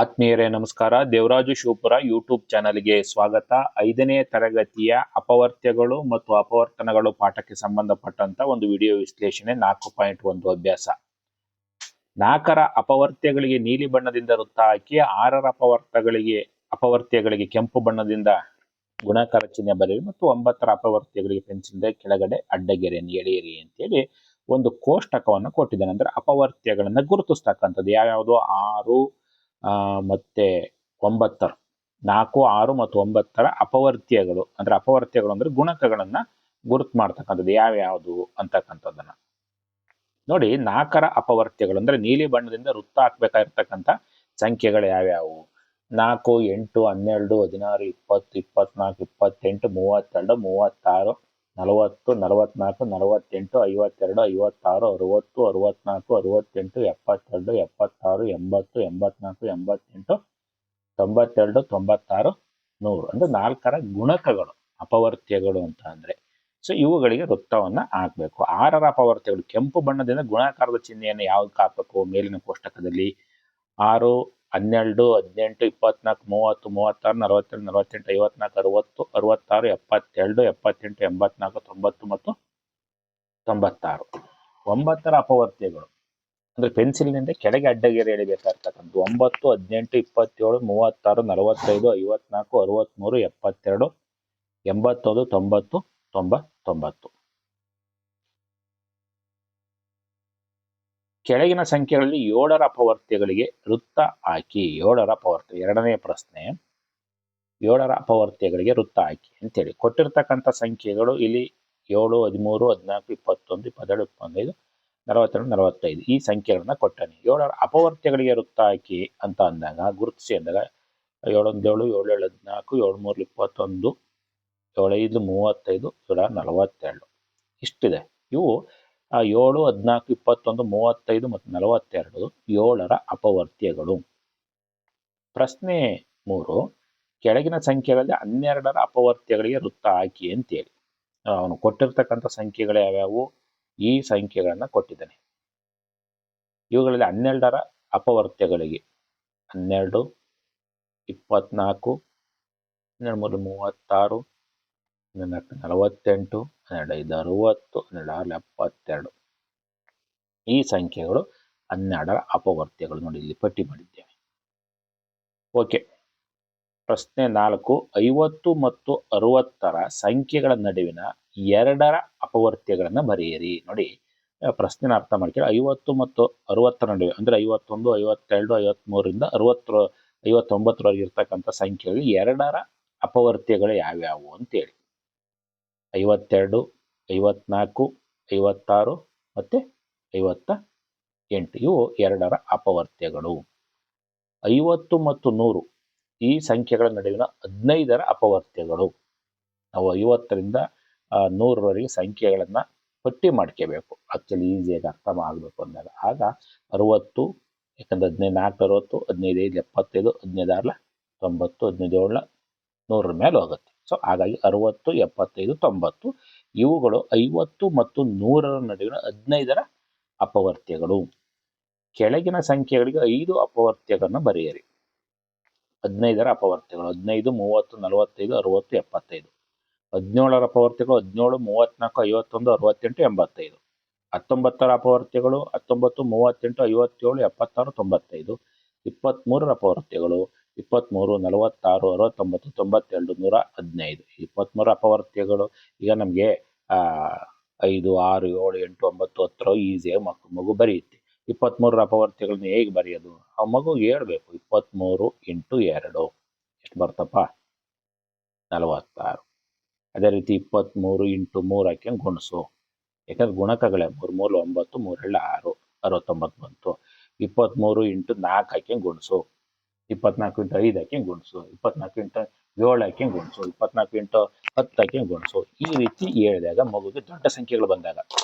ಆತ್ಮೀಯರೇ ನಮಸ್ಕಾರ. ದೇವರಾಜು ಶಿವಪುರ ಯೂಟ್ಯೂಬ್ ಚಾನಲ್ಗೆ ಸ್ವಾಗತ. 5ನೇ ತರಗತಿಯ ಅಪವರ್ತ್ಯಗಳು ಮತ್ತು ಅಪವರ್ತನಗಳು ಪಾಠಕ್ಕೆ ಸಂಬಂಧಪಟ್ಟಂತ ಒಂದು ವಿಡಿಯೋ ವಿಶ್ಲೇಷಣೆ 4.1 ಅಭ್ಯಾಸ. 4ರ ಅಪವರ್ತ್ಯಗಳಿಗೆ ನೀಲಿ ಬಣ್ಣದಿಂದ ವೃತ್ತ ಹಾಕಿ 6ರ ಅಪವರ್ತ್ಯಗಳಿಗೆ ಕೆಂಪು ಬಣ್ಣದಿಂದ ಗುಣಾಕಾರ ಚಿಹ್ನೆ ಬರೆಯಿರಿ ಮತ್ತು 9ರ ಅಪವರ್ತ್ಯಗಳಿಗೆ ಪೆನ್ಸಿಲ್ ಕೆಳಗಡೆ ಅಡ್ಡಗೆರೆಯನ್ನು ಎಳೆಯಿರಿ ಅಂತೇಳಿ ಒಂದು ಕೋಷ್ಟಕವನ್ನು ಕೊಟ್ಟಿದ್ದಾನೆ. ಅಂದ್ರೆ ಅಪವರ್ತ್ಯಗಳನ್ನ ಗುರುತಿಸ್ತಕ್ಕಂಥದ್ದು ಯಾವ್ಯಾವುದು 6 ಮತ್ತೆ 9, 4, 6 ಮತ್ತು 9ರ ಅಪವರ್ತ್ಯಗಳು ಅಂದ್ರೆ ಗುಣಕಗಳನ್ನ ಗುರುತು ಮಾಡ್ತಕ್ಕಂಥದ್ದು ಯಾವ್ಯಾವುದು ಅಂತಕ್ಕಂಥದ್ದನ್ನ ನೋಡಿ. 4ರ ಅಪವರ್ತ್ಯಗಳು ಅಂದ್ರೆ ನೀಲಿ ಬಣ್ಣದಿಂದ ವೃತ್ತ ಹಾಕ್ಬೇಕಾಗಿರ್ತಕ್ಕಂಥ ಸಂಖ್ಯೆಗಳು ಯಾವ್ಯಾವು? 4, 8, 12, 16, 20, 24, 28, 32, 36, 40, 44, 48, 52, 56, 60, 64, 68, 72, 76, 80, 84, 88, 92, 96, 100 ಅಂದ್ರೆ 4ರ ಗುಣಕಗಳು ಅಪವರ್ತ್ಯಗಳು ಅಂತ ಅಂದ್ರೆ. ಸೊ ಇವುಗಳಿಗೆ ವೃತ್ತವನ್ನ ಹಾಕ್ಬೇಕು. 6ರ ಅಪವರ್ತ್ಯಗಳು ಕೆಂಪು ಬಣ್ಣದಿಂದ ಗುಣಾಕಾರದ ಚಿಹ್ನೆಯನ್ನು ಯಾವ್ದಕ್ಕೆ ಹಾಕ್ಬೇಕು? ಮೇಲಿನ ಕೋಷ್ಟಕದಲ್ಲಿ 6, 12, 18, 24, 30, 36, 47, 48, 54, 60, 66, 72, 78, 84, 90 ಮತ್ತು 96. 9ರ ಅಪವರ್ತ್ಯಗಳು ಅಂದ್ರೆ ಪೆನ್ಸಿಲ್ನಿಂದ ಕೆಳಗೆ ಅಡ್ಡಗೆರೆ ಎಳಿಬೇಕಾಗ್ತಕ್ಕಂಥ 9, 18, 27, 36, 45, 54, 63, 72, 81, 90, 90. ಕೆಳಗಿನ ಸಂಖ್ಯೆಗಳಲ್ಲಿ 7ರ ಅಪವರ್ತ್ಯಗಳಿಗೆ ವೃತ್ತ ಹಾಕಿ. 7ರ ಅಪವರ್ತ್ಯ ಎರಡನೇ ಪ್ರಶ್ನೆ. 7ರ ಅಪವರ್ತ್ಯಗಳಿಗೆ ವೃತ್ತ ಹಾಕಿ ಅಂತೇಳಿ ಕೊಟ್ಟಿರ್ತಕ್ಕಂಥ ಸಂಖ್ಯೆಗಳು ಇಲ್ಲಿ 7, 13, 14, 21, 22, 25, 42, 45 ಈ ಸಂಖ್ಯೆಗಳನ್ನ ಕೊಟ್ಟಾನೆ. 7ರ ಅಪವರ್ತ್ಯಗಳಿಗೆ ವೃತ್ತ ಹಾಕಿ ಅಂತ ಅಂದಾಗ ಗುರುತಿಸಿ ಅಂದಾಗ 7, 7, 7, 14, 7, 3, 21, 7, 5, 35, 7, 42 ಇವು 7, 14, 21, 35 ಮತ್ತು 42 7ರ ಅಪವರ್ತ್ಯಗಳು. ಪ್ರಶ್ನೆ 3. ಕೆಳಗಿನ ಸಂಖ್ಯೆಗಳಲ್ಲಿ 12ರ ಅಪವರ್ತ್ಯಗಳಿಗೆ ವೃತ್ತ ಹಾಕಿ ಅಂತೇಳಿ ಅವನು ಕೊಟ್ಟಿರ್ತಕ್ಕಂಥ ಸಂಖ್ಯೆಗಳು ಯಾವ್ಯಾವು? ಈ ಸಂಖ್ಯೆಗಳನ್ನ ಕೊಟ್ಟಿದ್ದಾನೆ. ಇವುಗಳಲ್ಲಿ 12ರ ಅಪವರ್ತ್ಯಗಳಿಗೆ 12, 24, 12, 36, 12, 48, 12, 60, 12, 72 ಈ ಸಂಖ್ಯೆಗಳು 12ರ ಅಪವರ್ತ್ಯಗಳು. ನೋಡಿ ಇಲ್ಲಿ ಪಟ್ಟಿ ಮಾಡಿದ್ದೇವೆ. ಓಕೆ. ಪ್ರಶ್ನೆ 4. 50 ಮತ್ತು 60ರ ಸಂಖ್ಯೆಗಳ ನಡುವಿನ 2ರ ಅಪವರ್ತ್ಯಗಳನ್ನ ಬರೆಯಿರಿ. ನೋಡಿ ಪ್ರಶ್ನೆನ ಅರ್ಥ ಮಾಡ್ಕೊಳ್ಳಿ. 50 ಮತ್ತು 60ರ ನಡುವೆ ಅಂದ್ರೆ 51, 52, 53ರಿಂದ 59ರವರೆಗೆ ಇರ್ತಕ್ಕಂಥ ಸಂಖ್ಯೆಗಳಲ್ಲಿ 2ರ ಅಪವರ್ತ್ಯಗಳು ಯಾವ್ಯಾವು ಅಂತೇಳಿ 52, 54, 56 ಮತ್ತೆ 58 ಇವು 2ರ ಅಪವರ್ತ್ಯಗಳು. 50 ಮತ್ತು 100 ಈ ಸಂಖ್ಯೆಗಳ ನಡುವಿನ 15ರ ಅಪವರ್ತ್ಯಗಳು. ನಾವು 50ರಿಂದ 100ರವರೆಗೆ ಸಂಖ್ಯೆಗಳನ್ನ ಪಟ್ಟಿ ಮಾಡ್ಕೋಬೇಕು. ಆಕ್ಚುಲಿ ಈಸಿಯಾಗಿ ಅರ್ಥ ಆಗಬೇಕು ಅಂದಾಗ ಆಗ 60, ಯಾಕಂದ್ರೆ 14, 60, 15, 75, 75, 90, 15, 100ರ ಮೇಲೆ ಹೋಗುತ್ತೆ. ಸೊ ಹಾಗಾಗಿ 60, 75, 90 ಇವುಗಳು 50 ಮತ್ತು 100ರ ನಡುವಿನ 15ರ ಅಪವರ್ತ್ಯಗಳು. ಕೆಳಗಿನ ಸಂಖ್ಯೆಗಳಿಗೆ 5 ಅಪವರ್ತ್ಯಗಳನ್ನ ಬರೆಯಿರಿ. 15ರ ಅಪವರ್ತ್ಯಗಳು 15, 30, 45, 60, 75. 17ರ ಅಪವರ್ತ್ಯಗಳು 17, 34, 51, 68, 85. 19ರ ಅಪವರ್ತ್ಯಗಳು 19, 38, 57, 76, 95. 23ರ ಅಪವರ್ತ್ಯಗಳು 23, 46, 69, 92, 115. 23ರ ಅಪವರ್ತ್ಯಗಳು ಈಗ ನಮಗೆ 5, 6, 7, 8, 9, 10 ಈಸಿಯಾಗಿ ಮಗು ಬರೆಯುತ್ತೆ. 23ರ ಅಪವರ್ತ್ಯಗಳನ್ನ ಹೇಗೆ ಬರೆಯೋದು? ಆ ಮಗು ಹೇಳ್ಬೇಕು. 23 × 2 ಎಷ್ಟು ಬರ್ತಪ್ಪ? 46. ಅದೇ ರೀತಿ 23 × 3 ಹಾಕಿ ಗುಣಿಸು. ಯಾಕಂದ್ರೆ ಗುಣಕಗಳೇ 3, 3, 9, 3, 2, 6, 69 ಬಂತು. 23 × 4 ಹಾಕಿ ಗುಣಿಸು. 24 × 5 ಹಾಕಿ ಗುಣಿಸು. 24 × 7 ಹಾಕಿ ಗುಣಿಸು. 24 × 10 ಹಾಕಿ ಗುಣಿಸು. ಈ ರೀತಿ ಹೇಳಿದಾಗ ಮಗುಗೆ ದೊಡ್ಡ ಸಂಖ್ಯೆಗಳು ಬಂದಾಗ,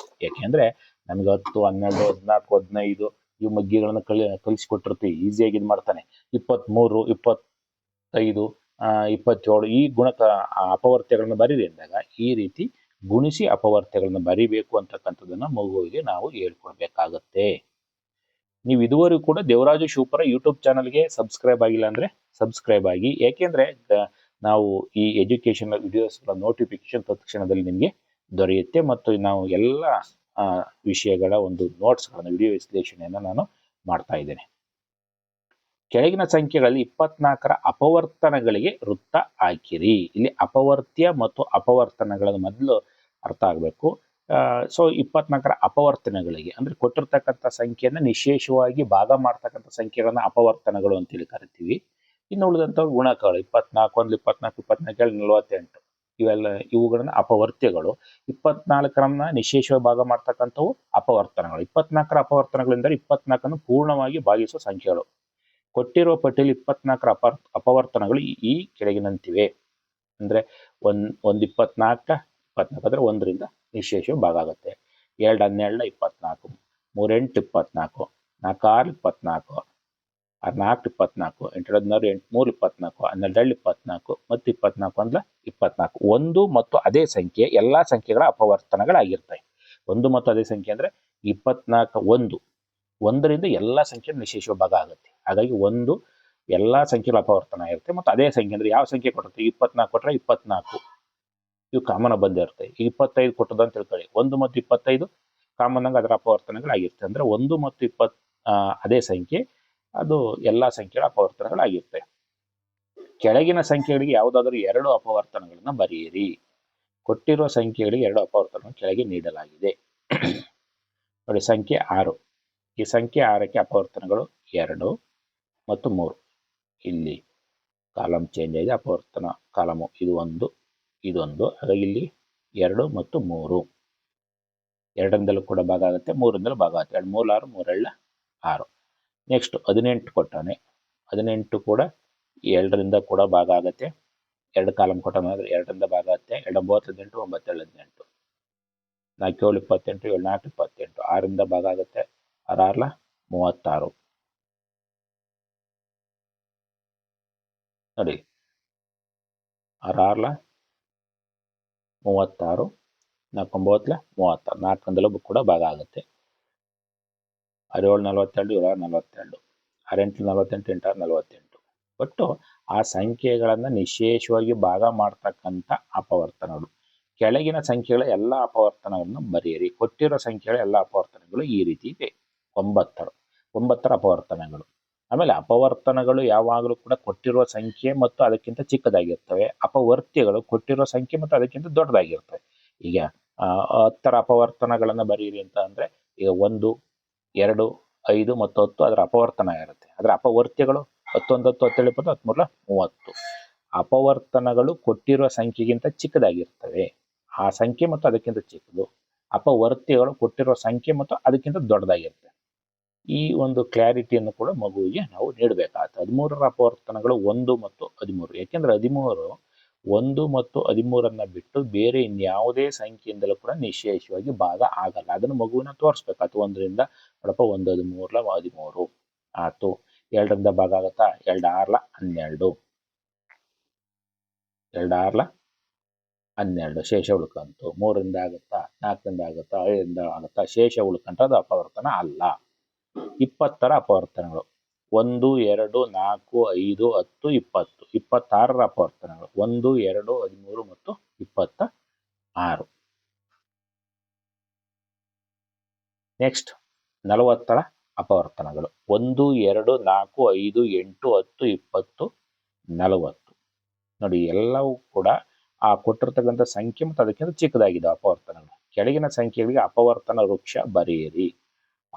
ಯಾಕೆಂದ್ರೆ ನಮ್ಗೆ 10, 12, 14, 15 ಇವು ಮಗ್ಗಿಗಳನ್ನ ಕಲಿಸಿಕೊಟ್ಟಿರ್ತೀವಿ. ಈಸಿಯಾಗಿ ಇದು ಮಾಡ್ತಾನೆ. 23, 25, 27 ಈ ಗುಣಕ ಅಪವರ್ತ್ಯಗಳನ್ನ ಬರೀರಿ ಅಂದಾಗ ಈ ರೀತಿ ಗುಣಿಸಿ ಅಪವರ್ತ್ಯಗಳನ್ನ ಬರಿಬೇಕು ಅಂತಕ್ಕಂಥದ್ದನ್ನ ಮಗುವಿಗೆ ನಾವು ಹೇಳ್ಕೊಡ್ಬೇಕಾಗತ್ತೆ. ನೀವು ಇದುವರೆಗೂ ಕೂಡ ದೇವರಾಜು ಶಿವಪುರ ಯೂಟ್ಯೂಬ್ ಚಾನಲ್ಗೆ ಸಬ್ಸ್ಕ್ರೈಬ್ ಆಗಿಲ್ಲ ಅಂದರೆ ಸಬ್ಸ್ಕ್ರೈಬ್ ಆಗಿ. ಏಕೆಂದರೆ ನಾವು ಈ ಎಜುಕೇಷನ್ ವಿಡಿಯೋಸ್ಗಳ ನೋಟಿಫಿಕೇಶನ್ ತತ್ಕ್ಷಣದಲ್ಲಿ ನಿಮಗೆ ದೊರೆಯುತ್ತೆ. ಮತ್ತು ನಾವು ಎಲ್ಲ ವಿಷಯಗಳ ಒಂದು ನೋಟ್ಸ್ಗಳನ್ನು ವಿಡಿಯೋ ವಿಶ್ಲೇಷಣೆಯನ್ನು ನಾನು ಮಾಡ್ತಾ ಇದ್ದೇನೆ. ಕೆಳಗಿನ ಸಂಖ್ಯೆಗಳಲ್ಲಿ 24ರ ಅಪವರ್ತನಗಳಿಗೆ ವೃತ್ತ ಹಾಕಿರಿ. ಇಲ್ಲಿ ಅಪವರ್ತ್ಯ ಮತ್ತು ಅಪವರ್ತನಗಳನ್ನು ಮೊದಲು ಅರ್ಥ ಆಗಬೇಕು. ಸೊ 24ರ ಅಪವರ್ತನಗಳಿಗೆ ಅಂದರೆ ಕೊಟ್ಟಿರ್ತಕ್ಕಂಥ ಸಂಖ್ಯೆಯನ್ನು ನಿಶೇಷವಾಗಿ ಭಾಗ ಮಾಡ್ತಕ್ಕಂಥ ಸಂಖ್ಯೆಗಳನ್ನ ಅಪವರ್ತನಗಳು ಅಂತೇಳಿ ಕರಿತೀವಿ. ಇನ್ನು ಉಳಿದಂಥವು ಗುಣಕಗಳು 24, 1, 24, 24, 48 ಇವೆಲ್ಲ ಇವುಗಳನ್ನ ಅಪವರ್ತ್ಯಗಳು. 24ರನ್ನ ನಿಶೇಷವಾಗಿ ಭಾಗ ಮಾಡ್ತಕ್ಕಂಥವು ಅಪವರ್ತನಗಳು. 24ರ ಅಪವರ್ತನಗಳೆಂದರೆ 24ಅನ್ನು ಪೂರ್ಣವಾಗಿ ಭಾಗಿಸುವ ಸಂಖ್ಯೆಗಳು. ಕೊಟ್ಟಿರುವ ಪಟ್ಟಿಯಲ್ಲಿ 24ರ ಅಪವರ್ತನಗಳು ಈ ಕೆಳಗಿನಂತಿವೆ. ಅಂದರೆ ಒಂದು 24 ಅಂದರೆ 1ರಿಂದ ನಿಶೇಷ ಭಾಗ ಆಗುತ್ತೆ. 2 12 24, 3 8 24, 4 6 24, 6 4 24, 8 16 8 3 24, 12 24 ಮತ್ತು 24 ಅಂದ್ರೆ 24. ಒಂದು ಮತ್ತು ಅದೇ ಸಂಖ್ಯೆ ಎಲ್ಲ ಸಂಖ್ಯೆಗಳ ಅಪವರ್ತನಗಳಾಗಿರ್ತವೆ. ಒಂದು ಮತ್ತು ಅದೇ ಸಂಖ್ಯೆ ಅಂದ್ರೆ 24 ಒಂದರಿಂದ ಎಲ್ಲ ಸಂಖ್ಯೆ ನಿಶೇಷ ಭಾಗ ಆಗುತ್ತೆ. ಹಾಗಾಗಿ ಒಂದು ಎಲ್ಲ ಸಂಖ್ಯೆಗಳ ಅಪವರ್ತನ ಇರುತ್ತೆ. ಮತ್ತು ಅದೇ ಸಂಖ್ಯೆ ಅಂದ್ರೆ ಯಾವ ಸಂಖ್ಯೆ ಕೊಟ್ಟಿರುತ್ತೆ? 24 ಕೊಟ್ಟರೆ 24 ಇವು ಕಾಮನ್ ಬಂದಿರುತ್ತೆ. 25 ಕೊಟ್ಟದ ಅಂತ ತಿಳ್ಕೊಳ್ಳಿ. 1 ಮತ್ತು 25 ಕಾಮನ್ ಆಗಿ ಅದರ ಅಪವರ್ತನಗಳಾಗಿರುತ್ತೆ. ಅಂದ್ರೆ 1 ಮತ್ತು 20 ಅದೇ ಸಂಖ್ಯೆ, ಅದು ಎಲ್ಲ ಸಂಖ್ಯೆಗಳ ಅಪವರ್ತನಗಳಾಗಿರುತ್ತೆ. ಕೆಳಗಿನ ಸಂಖ್ಯೆಗಳಿಗೆ ಯಾವುದಾದ್ರೂ 2 ಅಪವರ್ತನಗಳನ್ನ ಬರೆಯಿರಿ. ಕೊಟ್ಟಿರುವ ಸಂಖ್ಯೆಗಳಿಗೆ 2 ಅಪವರ್ತನಗಳನ್ನು ಕೆಳಗೆ ನೀಡಲಾಗಿದೆ. ನೋಡಿ, ಸಂಖ್ಯೆ 6. ಈ ಸಂಖ್ಯೆ 6ಕ್ಕೆ ಅಪವರ್ತನಗಳು 2 ಮತ್ತು 3. ಇಲ್ಲಿ ಕಾಲಮ್ ಚೇಂಜ್ ಆಗಿದೆ. ಅಪವರ್ತನ ಕಾಲಮು ಇದು ಇದೊಂದು. ಹಾಗಾಗಿ ಇಲ್ಲಿ 2 ಮತ್ತು 3 2ರಿಂದಲೂ ಕೂಡ ಭಾಗ ಆಗುತ್ತೆ, 3ರಿಂದಲೂ ಭಾಗ ಆಗುತ್ತೆ. 2 3 6, 3 7 6. ನೆಕ್ಸ್ಟ್ 18 ಕೊಟ್ಟಾನೆ. 18 ಕೂಡ 2ರಿಂದ ಕೂಡ ಭಾಗ ಆಗುತ್ತೆ. 2 ಕಾಲಮ್ ಕೊಟ್ಟಾನೆ, 2ರಿಂದ ಭಾಗ ಆಗುತ್ತೆ. 2 9 18, 9 7 18, 4 7 28, 7 4 28, 6ರಿಂದ ಭಾಗ ಆಗುತ್ತೆ. 6 6 36. ನೋಡಿ, 6 6 36, 4 9 36, 4ರಿಂದಲೂ ಕೂಡ ಭಾಗ ಆಗುತ್ತೆ. 6 7 42, 7 42, 6 8 48, 8 48. ಒಟ್ಟು ಆ ಸಂಖ್ಯೆಗಳನ್ನು ನಿಶೇಷವಾಗಿ ಭಾಗ ಮಾಡ್ತಕ್ಕಂಥ ಅಪವರ್ತನಗಳು. ಕೆಳಗಿನ ಸಂಖ್ಯೆಗಳ ಎಲ್ಲ ಅಪವರ್ತನಗಳನ್ನು ಬರೆಯಿರಿ. ಕೊಟ್ಟಿರೋ ಸಂಖ್ಯೆಗಳ ಎಲ್ಲ ಅಪವರ್ತನಗಳು ಈ ರೀತಿ ಇದೆ. 9ರ ಅಪವರ್ತನಗಳು. ಆಮೇಲೆ ಅಪವರ್ತನಗಳು ಯಾವಾಗಲೂ ಕೂಡ ಕೊಟ್ಟಿರುವ ಸಂಖ್ಯೆ ಮತ್ತು ಅದಕ್ಕಿಂತ ಚಿಕ್ಕದಾಗಿರ್ತವೆ. ಅಪವರ್ತ್ಯಗಳು ಕೊಟ್ಟಿರುವ ಸಂಖ್ಯೆ ಮತ್ತು ಅದಕ್ಕಿಂತ ದೊಡ್ಡದಾಗಿರ್ತವೆ. ಈಗ 10ರ ಅಪವರ್ತನಗಳನ್ನು ಬರೆಯಿರಿ ಅಂತ ಅಂದ್ರೆ ಈಗ 1, 2, 5 ಮತ್ತು 10 ಅದರ ಅಪವರ್ತನ ಇರುತ್ತೆ. ಅದರ ಅಪವರ್ತ್ಯಗಳು 10 11 10 17 13 30. ಅಪವರ್ತನಗಳು ಕೊಟ್ಟಿರುವ ಸಂಖ್ಯೆಗಿಂತ ಚಿಕ್ಕದಾಗಿರ್ತವೆ. ಆ ಸಂಖ್ಯೆ ಮತ್ತು ಅದಕ್ಕಿಂತ ಚಿಕ್ಕದು. ಅಪವರ್ತ್ಯಗಳು ಕೊಟ್ಟಿರುವ ಸಂಖ್ಯೆ ಮತ್ತು ಅದಕ್ಕಿಂತ ದೊಡ್ಡದಾಗಿರ್ತವೆ. ಈ ಒಂದು ಕ್ಲಾರಿಟಿಯನ್ನು ಕೂಡ ಮಗುವಿಗೆ ನಾವು ನೀಡಬೇಕಾಗುತ್ತೆ. 13ರ ಅಪವರ್ತನಗಳು 1 ಮತ್ತು 13. ಯಾಕೆಂದ್ರೆ 13 1 ಮತ್ತು 13ಅನ್ನ ಬಿಟ್ಟು ಬೇರೆ ಇನ್ಯಾವುದೇ ಸಂಖ್ಯೆಯಿಂದಲೂ ಕೂಡ ನಿಶೇಷವಾಗಿ ಭಾಗ ಆಗಲ್ಲ. ಅದನ್ನು ಮಗುವಿನ ತೋರಿಸ್ಬೇಕಾಯ್ತು. 1ರಿಂದ ನೋಡಪ್ಪ 1 13 13 ಆಯ್ತು. 2ರಿಂದ ಭಾಗ ಆಗತ್ತಾ? 2 6 12, 2 6 12 ಶೇಷ ಉಳ್ಕಂತು. 3ರಿಂದ ಆಗುತ್ತಾ? 4ರಿಂದ ಆಗುತ್ತಾ? 5ರಿಂದ ಆಗುತ್ತಾ? ಶೇಷ ಉಳ್ಕಂತ ಅದು ಅಪವರ್ತನ ಅಲ್ಲ. 20ರ ಅಪವರ್ತನಗಳು 1 2 4 5 10 20. 26ರ ಅಪವರ್ತನಗಳು 1 2 13 ಮತ್ತು 26. ನೆಕ್ಸ್ಟ್ 40ರ ಅಪವರ್ತನಗಳು 1 2 4 5 8 10 20 40. ನೋಡಿ, ಎಲ್ಲವೂ ಕೂಡ ಆ ಕೊಟ್ಟಿರ್ತಕ್ಕಂಥ ಸಂಖ್ಯೆ ಮತ್ತು ಅದಕ್ಕಿಂತ ಚಿಕ್ಕದಾಗಿದೆ ಅಪವರ್ತನಗಳು. ಕೆಳಗಿನ ಸಂಖ್ಯೆಗಳಿಗೆ ಅಪವರ್ತನ ವೃಕ್ಷ ಬರೆಯಿರಿ.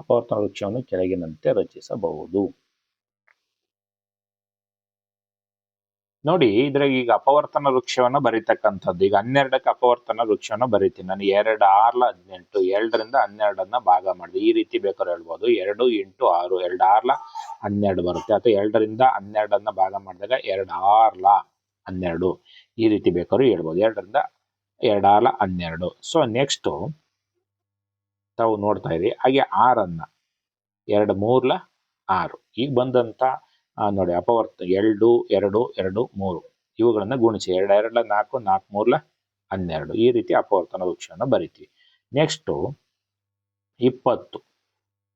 ಅಪವರ್ತನ ವೃಕ್ಷವನ್ನು ಕೆಳಗಿನಂತೆ ರಚಿಸಬಹುದು. ನೋಡಿ, ಇದ್ರಾಗ ಈಗ ಅಪವರ್ತನ ವೃಕ್ಷವನ್ನು ಬರೀತಕ್ಕಂಥದ್ದು. ಈಗ 12ಕ್ಕೆ ಅಪವರ್ತನ ವೃಕ್ಷವನ್ನು ಬರೀತೀನಿ ನಾನು. 2 6 18, 2ರಿಂದ 12ಅನ್ನ ಭಾಗ ಮಾಡಿದೆ. ಈ ರೀತಿ ಬೇಕಾದ್ರೆ ಹೇಳ್ಬೋದು. 2 8 6, 2 6 12 ಬರುತ್ತೆ. ಅಥವಾ 2ರಿಂದ 12ಅನ್ನ ಭಾಗ ಮಾಡಿದಾಗ 2 6 12 ಈ ರೀತಿ ಬೇಕಾದ್ರೂ ಹೇಳ್ಬೋದು. 2ರಿಂದ 2 6 12. ಸೊ ನೆಕ್ಸ್ಟ್ ತಾವು ನೋಡ್ತಾ ಇರಿ. ಹಾಗೆ 6ಅನ್ನ 2 3 6 ಈಗ ಬಂದಂತ ನೋಡಿ ಅಪವರ್ತ 2 2 2 3 ಇವುಗಳನ್ನ ಗುಣಿಸಿ 2 2 4 4 3 12 ಈ ರೀತಿ ಅಪವರ್ತನ ವೃಕ್ಷವನ್ನು ಬರಿತೀವಿ. ನೆಕ್ಸ್ಟ್ 20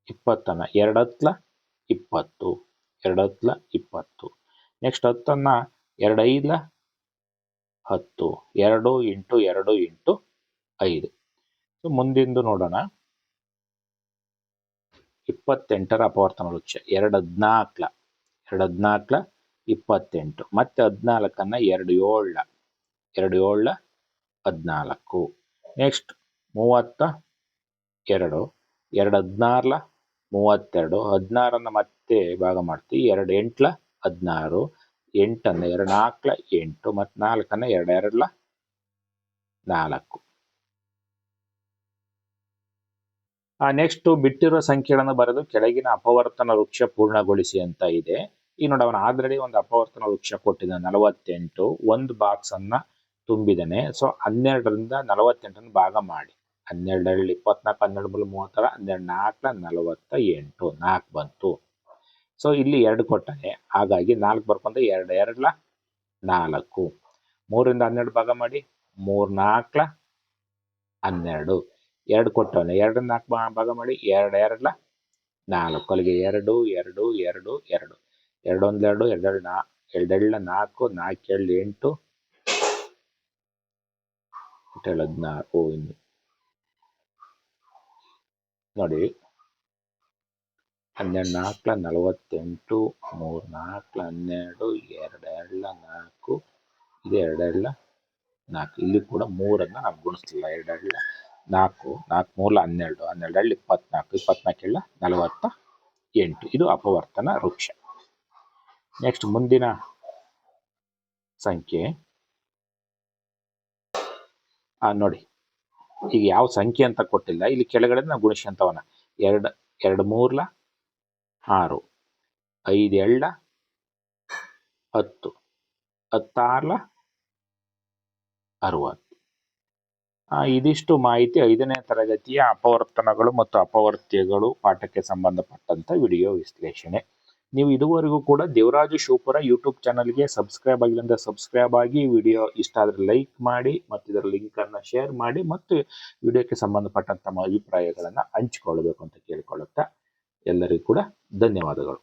20 2 ಹತ್ಲ 20 2 ಹತ್ಲ 20. Next 10 2 5 10 2 into 2 into 5. ಸೊ ಮುಂದಿಂದು ನೋಡೋಣ. 28ರ ಅಪವರ್ತನ ವೃಕ್ಷ 2 14 2 14 28. ಮತ್ತೆ 14 2 7 2 7 14. ನೆಕ್ಸ್ಟ್ 32 2 16 32. 16 ಮತ್ತೆ ಭಾಗ ಮಾಡ್ತೀವಿ. 2 8 16. 8 2 4 8 ಮತ್ತು 4 2 2 4. ನೆಕ್ಸ್ಟ್ ಬಿಟ್ಟಿರೋ ಸಂಖ್ಯೆಗಳನ್ನು ಬರೆದು ಕೆಳಗಿನ ಅಪವರ್ತನ ವೃಕ್ಷ ಪೂರ್ಣಗೊಳಿಸಿ ಅಂತ ಇದೆ. ಈ ನೋಡಿ, ಅವನು ಆಲ್ರೆಡಿ ಒಂದು ಅಪವರ್ತನ ವೃಕ್ಷ ಕೊಟ್ಟಿದ್ದಾನೆ 48. ಒಂದು ಬಾಕ್ಸ್ ಅನ್ನ ತುಂಬಿದ್ದಾನೆ. ಸೊ 12ರಿಂದ 48 ಭಾಗ ಮಾಡಿ. 12 24 12 30 12 4 48 4 ಬಂತು. ಸೊ ಇಲ್ಲಿ 2 ಕೊಟ್ಟಾನೆ, ಹಾಗಾಗಿ 4 ಬರ್ಕೊಂಡ 2 2 4. 3ರಿಂದ 12 ಭಾಗ ಮಾಡಿ. 3 4 12. 2 ಕೊಟ್ಟವನೆ, 2ರಿಂದ 4 ಭಾಗ ಮಾಡಿ. 2 2 4. ಅಲ್ಲಿಗೆ 2 2 2 2. 2 1 2 2 2 4 4 2 8 16. ಇನ್ನು ನೋಡಿ, 12 4 48. 3 4 12. 2 2 4. ಇದು 2 2 4. ಇಲ್ಲಿ ಕೂಡ 3ಅನ್ನ ನಾವು ಗುಣಿಸ್ತಿಲ್ಲ. 2 2 4 4 3 12 12 24 24 48. ಇದು ಅಪವರ್ತನ ವೃಕ್ಷ. ನೆಕ್ಸ್ಟ್ ಮುಂದಿನ ಸಂಖ್ಯೆ ನೋಡಿ, ಈಗ ಯಾವ ಸಂಖ್ಯೆ ಅಂತ ಕೊಟ್ಟಿಲ್ಲ. ಇಲ್ಲಿ ಕೆಳಗಡೆ ನಾವು ಗುಣಿಸಂತವನ 2 2 3 6 5 7 10 10 6 60. ಇದಿಷ್ಟು ಮಾಹಿತಿ 5ನೇ ತರಗತಿಯ ಅಪವರ್ತನಗಳು ಮತ್ತು ಅಪವರ್ತ್ಯಗಳು ಪಾಠಕ್ಕೆ ಸಂಬಂಧಪಟ್ಟಂತ ವಿಡಿಯೋ ವಿಶ್ಲೇಷಣೆ. ನೀವು ಇದುವರೆಗೂ ಕೂಡ ದೇವರಾಜು ಶಿವಪುರ ಯೂಟ್ಯೂಬ್ ಚಾನಲ್ಗೆ ಸಬ್ಸ್ಕ್ರೈಬ್ ಆಗಿಲ್ಲ ಅಂದ್ರೆ ಸಬ್ಸ್ಕ್ರೈಬ್ ಆಗಿ, ವಿಡಿಯೋ ಇಷ್ಟ ಆದರೆ ಲೈಕ್ ಮಾಡಿ ಮತ್ತು ಇದರ ಲಿಂಕ್ ಅನ್ನು ಶೇರ್ ಮಾಡಿ ಮತ್ತು ವಿಡಿಯೋಕ್ಕೆ ಸಂಬಂಧಪಟ್ಟಂತ ತಮ್ಮ ಅಭಿಪ್ರಾಯಗಳನ್ನು ಹಂಚಿಕೊಳ್ಳಬೇಕು ಅಂತ ಕೇಳಿಕೊಳ್ಳುತ್ತಾ ಎಲ್ಲರಿಗೂ ಕೂಡ ಧನ್ಯವಾದಗಳು.